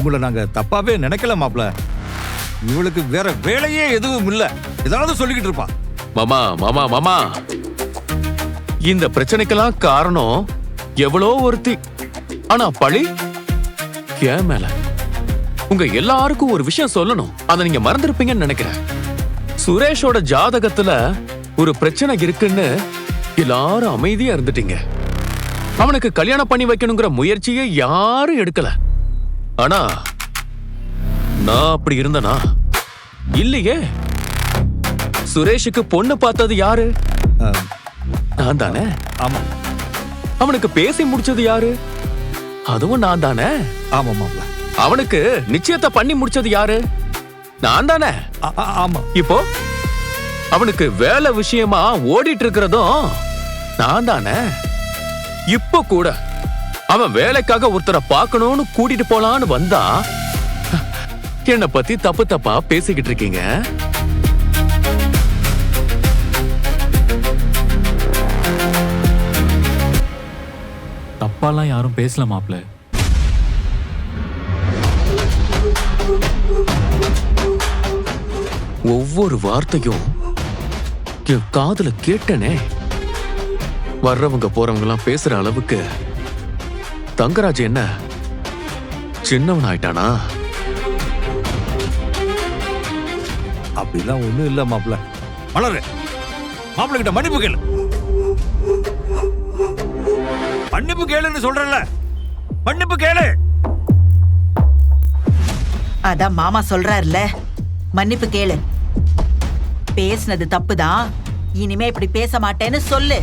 உங்களை நாங்க தப்பாவே நினைக்கல மாப்ள. இவளுக்கு வேற வேலையே எதுவும் இல்ல, ஏதாவது சொல்லிக்கிட்டு இருப்பா. மாமா மாமா மாமா, இந்த பிரச்சனைக்கெல்லாம் காரணம் எவ்வளோ ஒருத்தி, ஆனா பழி ஏன் மேல. உங்க எல்லாருக்கும் ஒரு விஷயம் சொல்லணும், அதை நீங்க மறந்துருப்பீங்கன்னு நினைக்கிறேன். சுரேஷோட ஜாதகத்துல ஒரு பிரச்சனை இருக்குன்னு எல்லாரும் அமைதியா இருந்துட்டீங்க. அவனுக்கு கல்யாணம் பண்ணி வைக்கணுங்கிற முயற்சியை யாரும் எடுக்கல. ஆனா நான் அப்படி இருந்தனா? இல்லையே. சுரேஷுக்கு பொண்ணு பார்த்தது யாரு? நான் தானே. ஆமா. அவனுக்கு பேசி முடிச்சது யாரு? அதுவும் நான் தானே. ஆமா மாப்ள. அவனுக்கு நிச்சயத்தை பண்ணி முடிச்சது யாரு? நான் தானே. ஆமா. இப்போ அவனுக்கு வேலை விஷயமா ஓடிட்டு இருக்கிறதும் நான் தானே. இப்போ கூட அவன் வேலைக்காக ஒருத்தரை பார்க்கணும்னு கூட்டிட்டு போலான்னு வந்தா என்னை பத்தி தப்பு தப்பா பேசிக்கிட்டு இருக்கீங்க. தப்பாலாம் யாரும் பேசல மாப்ள. ஒவ்வொரு வார்த்தையும் என் காதுல கேட்டனே. வர்றவங்க போறவங்க எல்லாம் பேசுற அளவுக்கு தங்கராஜ் என்ன சின்னவன் ஆயிட்டானா? அப்படிலாம் ஒண்ணும் இல்ல மாப்ள. மலரு, மாப்ள கிட்ட மன்னிப்பு கேளு. மன்னிப்பு கேளுன்னு சொல்றல, மன்னிப்பு கேளு. அதான் மாமா சொல்றாருல, மன்னிப்பு கேளு. பேசுனது தப்புதான், இனிமே இப்படி பேச மாட்டேன்னு சொல்லு.